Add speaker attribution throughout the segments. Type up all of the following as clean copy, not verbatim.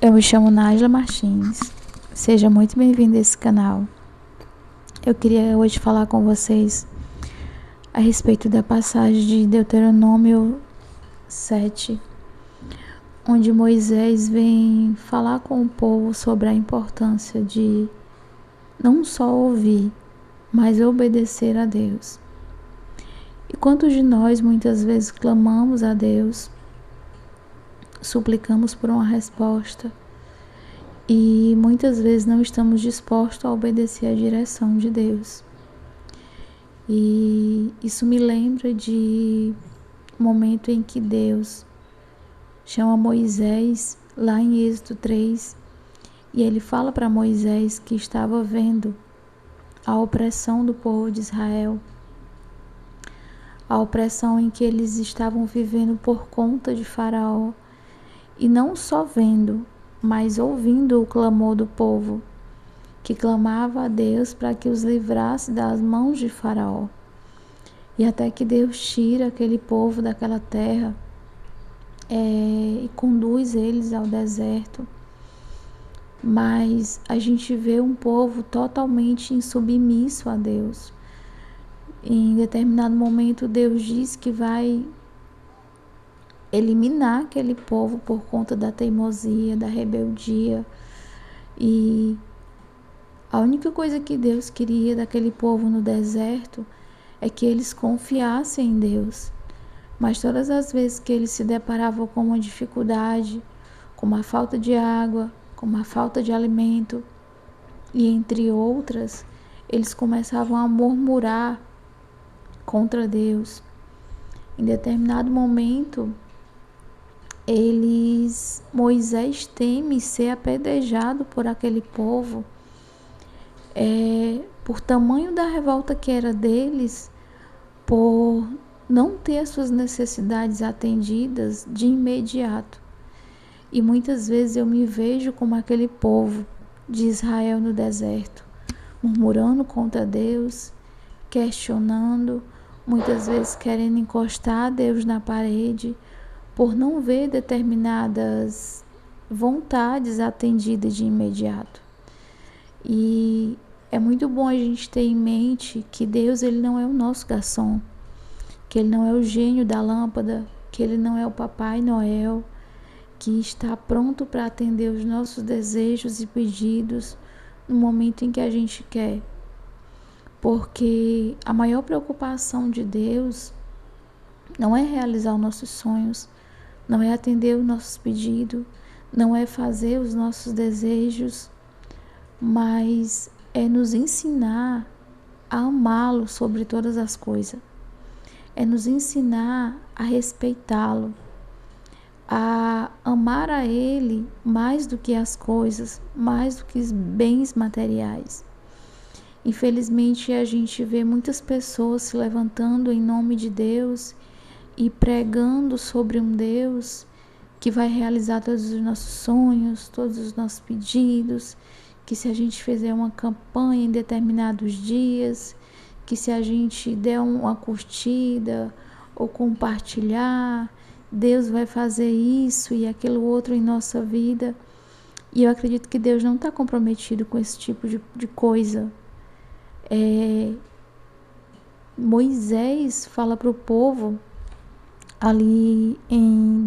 Speaker 1: Eu me chamo Nájila Martins. Seja muito bem-vindo a esse canal. Eu queria hoje falar com vocês a respeito da passagem de Deuteronômio 7, onde Moisés vem falar com o povo sobre a importância de não só ouvir, mas obedecer a Deus. E quantos de nós muitas vezes clamamos a Deus, suplicamos por uma resposta e muitas vezes não estamos dispostos a obedecer à direção de Deus. E isso me lembra de um momento em que Deus chama Moisés lá em Êxodo 3 e ele fala para Moisés que estava vendo a opressão do povo de Israel, a opressão em que eles estavam vivendo por conta de Faraó, e não só vendo, mas ouvindo o clamor do povo, que clamava a Deus para que os livrasse das mãos de Faraó. E até que Deus tira aquele povo daquela terra e conduz eles ao deserto. Mas a gente vê um povo totalmente insubmisso a Deus. Em determinado momento Deus diz que vai eliminar aquele povo por conta da teimosia, da rebeldia. E a única coisa que Deus queria daquele povo no deserto é que eles confiassem em Deus. Mas todas as vezes que eles se deparavam com uma dificuldade, com uma falta de água, com uma falta de alimento, e entre outras, eles começavam a murmurar contra Deus. Em determinado momento, Moisés teme ser apedrejado por aquele povo, por tamanho da revolta que era deles, por não ter as suas necessidades atendidas de imediato. E muitas vezes eu me vejo como aquele povo de Israel no deserto, murmurando contra Deus, questionando, muitas vezes querendo encostar a Deus na parede, por não ver determinadas vontades atendidas de imediato. E é muito bom a gente ter em mente que Deus, ele não é o nosso garçom, que ele não é o gênio da lâmpada, que ele não é o Papai Noel, que está pronto para atender os nossos desejos e pedidos no momento em que a gente quer. Porque a maior preocupação de Deus não é realizar os nossos sonhos, não é atender os nossos pedidos, não é fazer os nossos desejos, mas é nos ensinar a amá-lo sobre todas as coisas. É nos ensinar a respeitá-lo, a amar a Ele mais do que as coisas, mais do que os bens materiais. Infelizmente, a gente vê muitas pessoas se levantando em nome de Deus e pregando sobre um Deus que vai realizar todos os nossos sonhos, todos os nossos pedidos, que se a gente fizer uma campanha em determinados dias, que se a gente der uma curtida ou compartilhar, Deus vai fazer isso e aquilo outro em nossa vida. E eu acredito que Deus não está comprometido com esse tipo de coisa. Moisés fala para o povo ali em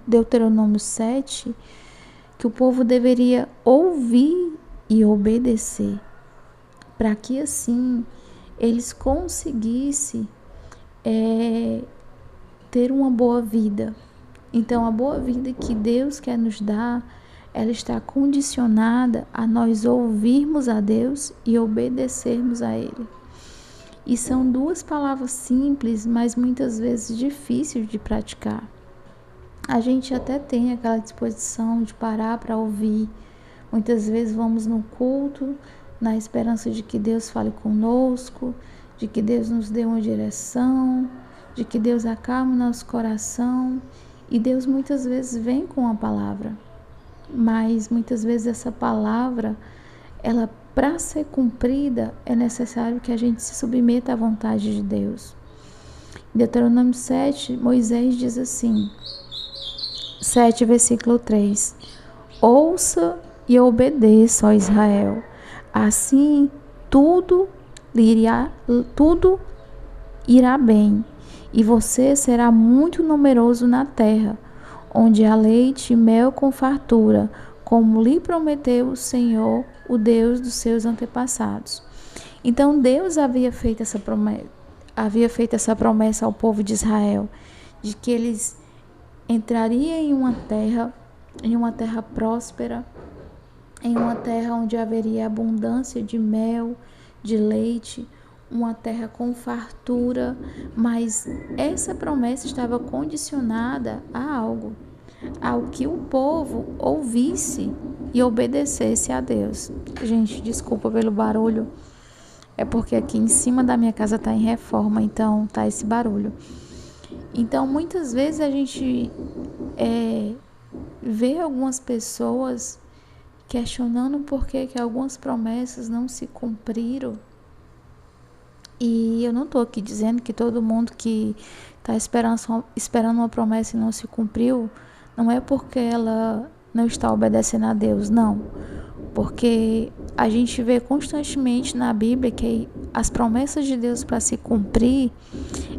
Speaker 1: Deuteronômio 7 que o povo deveria ouvir e obedecer, para que assim eles conseguissem ter uma boa vida. Então a boa vida que Deus quer nos dar, ela está condicionada a nós ouvirmos a Deus e obedecermos a Ele. E são duas palavras simples, mas muitas vezes difíceis de praticar. A gente até tem aquela disposição de parar para ouvir. Muitas vezes vamos no culto na esperança de que Deus fale conosco, de que Deus nos dê uma direção, de que Deus acalme nosso coração. E Deus muitas vezes vem com a palavra. Mas muitas vezes essa palavra, ela para ser cumprida, é necessário que a gente se submeta à vontade de Deus. Em Deuteronômio 7, Moisés diz assim, 7, versículo 3: Ouça e obedeça, ó Israel. Assim tudo irá bem, e você será muito numeroso na terra, onde há leite e mel com fartura, como lhe prometeu o Senhor, o Deus dos seus antepassados. Então Deus havia feito essa promessa ao povo de Israel, de que eles entrariam em uma terra próspera, em uma terra onde haveria abundância de mel, de leite, uma terra com fartura, mas essa promessa estava condicionada a algo, ao que o povo ouvisse e obedecesse a Deus. Gente, desculpa pelo barulho, é porque aqui em cima da minha casa está em reforma, então tá esse barulho. Então, muitas vezes a gente vê algumas pessoas questionando por que algumas promessas não se cumpriram. E eu não estou aqui dizendo que todo mundo que está esperando uma promessa e não se cumpriu, não é porque ela não está obedecendo a Deus, não. Porque a gente vê constantemente na Bíblia que as promessas de Deus para se cumprir,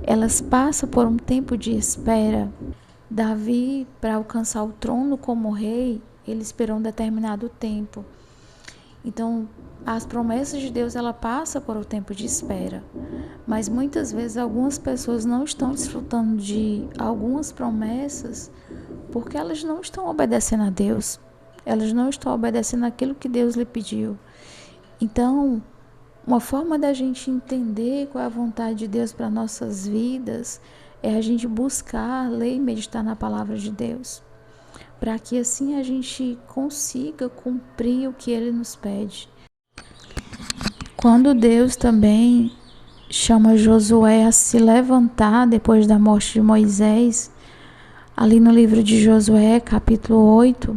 Speaker 1: elas passam por um tempo de espera. Davi, para alcançar o trono como rei, ele esperou um determinado tempo. Então, as promessas de Deus, ela passa por um tempo de espera. Mas muitas vezes algumas pessoas não estão desfrutando de algumas promessas porque elas não estão obedecendo a Deus. Elas não estão obedecendo aquilo que Deus lhe pediu. Então, uma forma da gente entender qual é a vontade de Deus para nossas vidas é a gente buscar, ler e meditar na palavra de Deus, para que assim a gente consiga cumprir o que Ele nos pede. Quando Deus também chama Josué a se levantar depois da morte de Moisés, ali no livro de Josué, capítulo 8,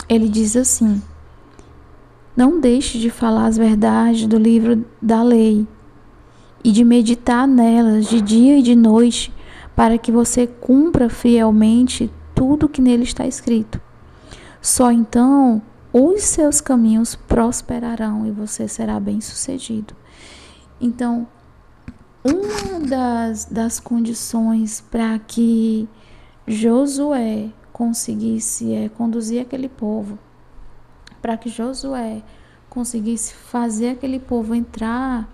Speaker 1: ele diz assim: não deixe de falar as verdades do livro da lei e de meditar nelas de dia e de noite, para que você cumpra fielmente tudo que nele está escrito. Só então os seus caminhos prosperarão e você será bem-sucedido. Então, uma das condições para que Josué conseguisse conduzir aquele povo, para que Josué conseguisse fazer aquele povo entrar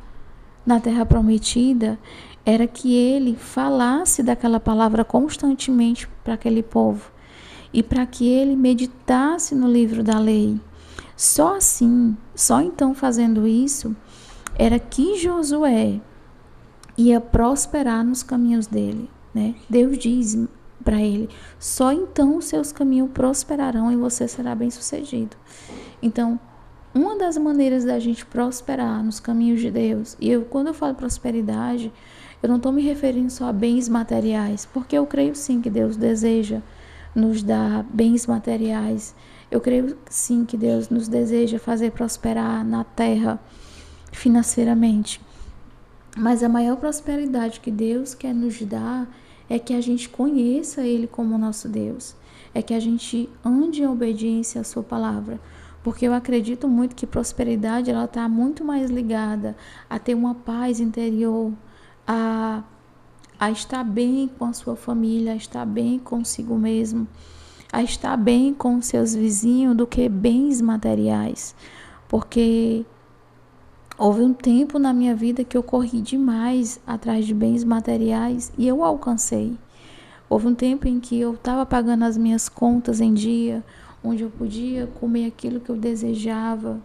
Speaker 1: na terra prometida, era que ele falasse daquela palavra constantemente para aquele povo e para que ele meditasse no livro da lei. Só assim, só então fazendo isso, era que Josué ia prosperar nos caminhos dele, né? Deus diz para ele: só então os seus caminhos prosperarão e você será bem-sucedido. Então, uma das maneiras da gente prosperar nos caminhos de Deus, e quando eu falo prosperidade, eu não estou me referindo só a bens materiais, porque eu creio sim que Deus deseja nos dar bens materiais. Eu creio sim que Deus nos deseja fazer prosperar na terra financeiramente. Mas a maior prosperidade que Deus quer nos dar é que a gente conheça Ele como nosso Deus. É que a gente ande em obediência à sua palavra. Porque eu acredito muito que prosperidade ela está muito mais ligada a ter uma paz interior, a estar bem com a sua família, a estar bem consigo mesmo, a estar bem com seus vizinhos do que bens materiais. Porque houve um tempo na minha vida que eu corri demais atrás de bens materiais e eu alcancei. Houve um tempo em que eu estava pagando as minhas contas em dia, onde eu podia comer aquilo que eu desejava,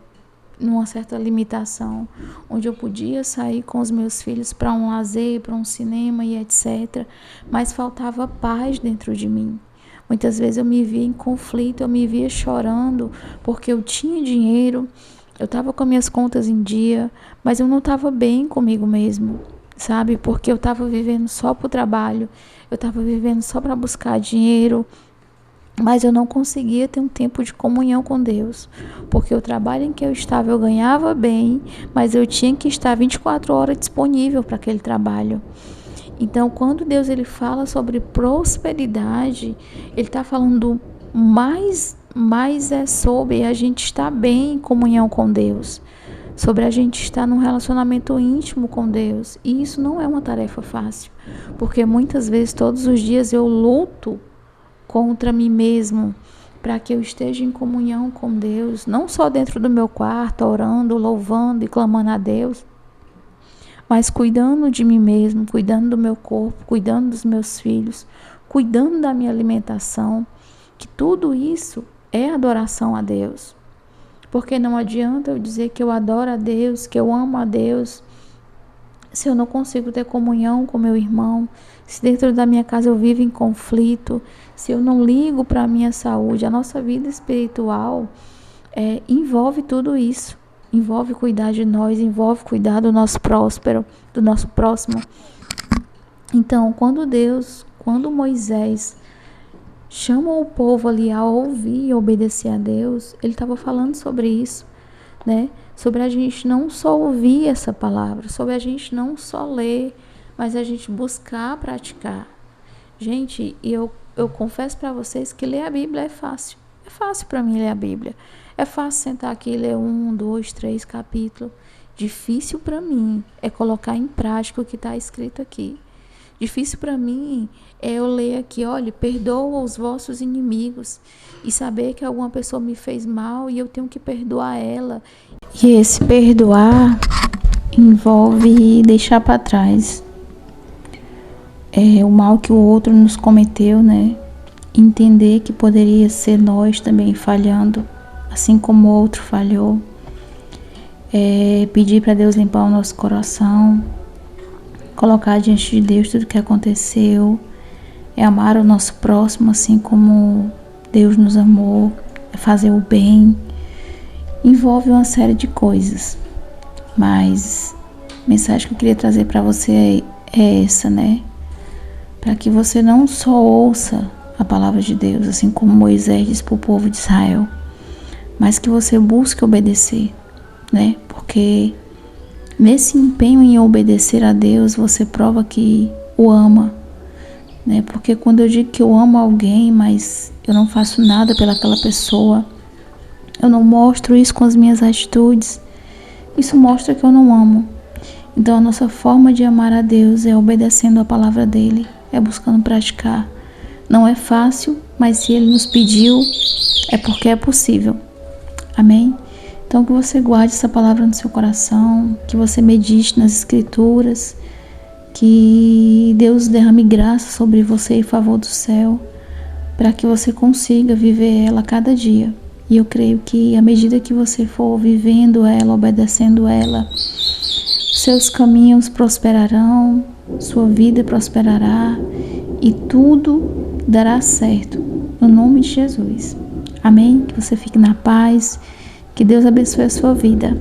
Speaker 1: numa certa limitação, onde eu podia sair com os meus filhos para um lazer, para um cinema e etc. Mas faltava paz dentro de mim. Muitas vezes eu me via em conflito, eu me via chorando porque eu tinha dinheiro, eu estava com minhas contas em dia, mas eu não estava bem comigo mesmo, sabe? Porque eu estava vivendo só para o trabalho, eu estava vivendo só para buscar dinheiro, mas eu não conseguia ter um tempo de comunhão com Deus, porque o trabalho em que eu estava eu ganhava bem, mas eu tinha que estar 24 horas disponível para aquele trabalho. Então, quando Deus ele fala sobre prosperidade, Ele está falando mas é sobre a gente estar bem em comunhão com Deus, sobre a gente estar num relacionamento íntimo com Deus. E isso não é uma tarefa fácil, porque muitas vezes, todos os dias, eu luto contra mim mesmo, para que eu esteja em comunhão com Deus, não só dentro do meu quarto, orando, louvando e clamando a Deus, mas cuidando de mim mesmo, cuidando do meu corpo, cuidando dos meus filhos, cuidando da minha alimentação, que tudo isso é adoração a Deus. Porque não adianta eu dizer que eu adoro a Deus, que eu amo a Deus, se eu não consigo ter comunhão com meu irmão, se dentro da minha casa eu vivo em conflito, se eu não ligo para a minha saúde. A nossa vida espiritual envolve tudo isso. Envolve cuidar de nós, envolve cuidar do nosso próximo. Então, quando Moisés chamou o povo ali a ouvir e obedecer a Deus, ele estava falando sobre isso, né? Sobre a gente não só ouvir essa palavra, sobre a gente não só ler, mas a gente buscar praticar. Gente, eu confesso para vocês que ler a Bíblia é fácil. É fácil para mim ler a Bíblia. É fácil sentar aqui e ler 1, 2, 3 capítulos. Difícil para mim é colocar em prática o que está escrito aqui. Difícil para mim é eu ler aqui, olha, perdoa os vossos inimigos, e saber que alguma pessoa me fez mal e eu tenho que perdoar ela. E esse perdoar envolve deixar para trás o mal que o outro nos cometeu, né? Entender que poderia ser nós também falhando, assim como o outro falhou. Pedir para Deus limpar o nosso coração, colocar diante de Deus tudo o que aconteceu, amar o nosso próximo assim como Deus nos amou, fazer o bem. Envolve uma série de coisas, mas a mensagem que eu queria trazer para você é essa, né? Para que você não só ouça a palavra de Deus, assim como Moisés disse para o povo de Israel, mas que você busque obedecer, né? Porque nesse empenho em obedecer a Deus, você prova que o ama, né? Porque quando eu digo que eu amo alguém, mas eu não faço nada pelaquela pessoa, eu não mostro isso com as minhas atitudes, isso mostra que eu não amo. Então a nossa forma de amar a Deus é obedecendo a palavra dele, é buscando praticar. Não é fácil, mas se ele nos pediu, é porque é possível. Amém? Então que você guarde essa palavra no seu coração, que você medite nas escrituras, que Deus derrame graça sobre você em favor do céu, para que você consiga viver ela cada dia. E eu creio que à medida que você for vivendo ela, obedecendo ela, seus caminhos prosperarão, sua vida prosperará e tudo dará certo, no nome de Jesus. Amém? Que você fique na paz, que Deus abençoe a sua vida.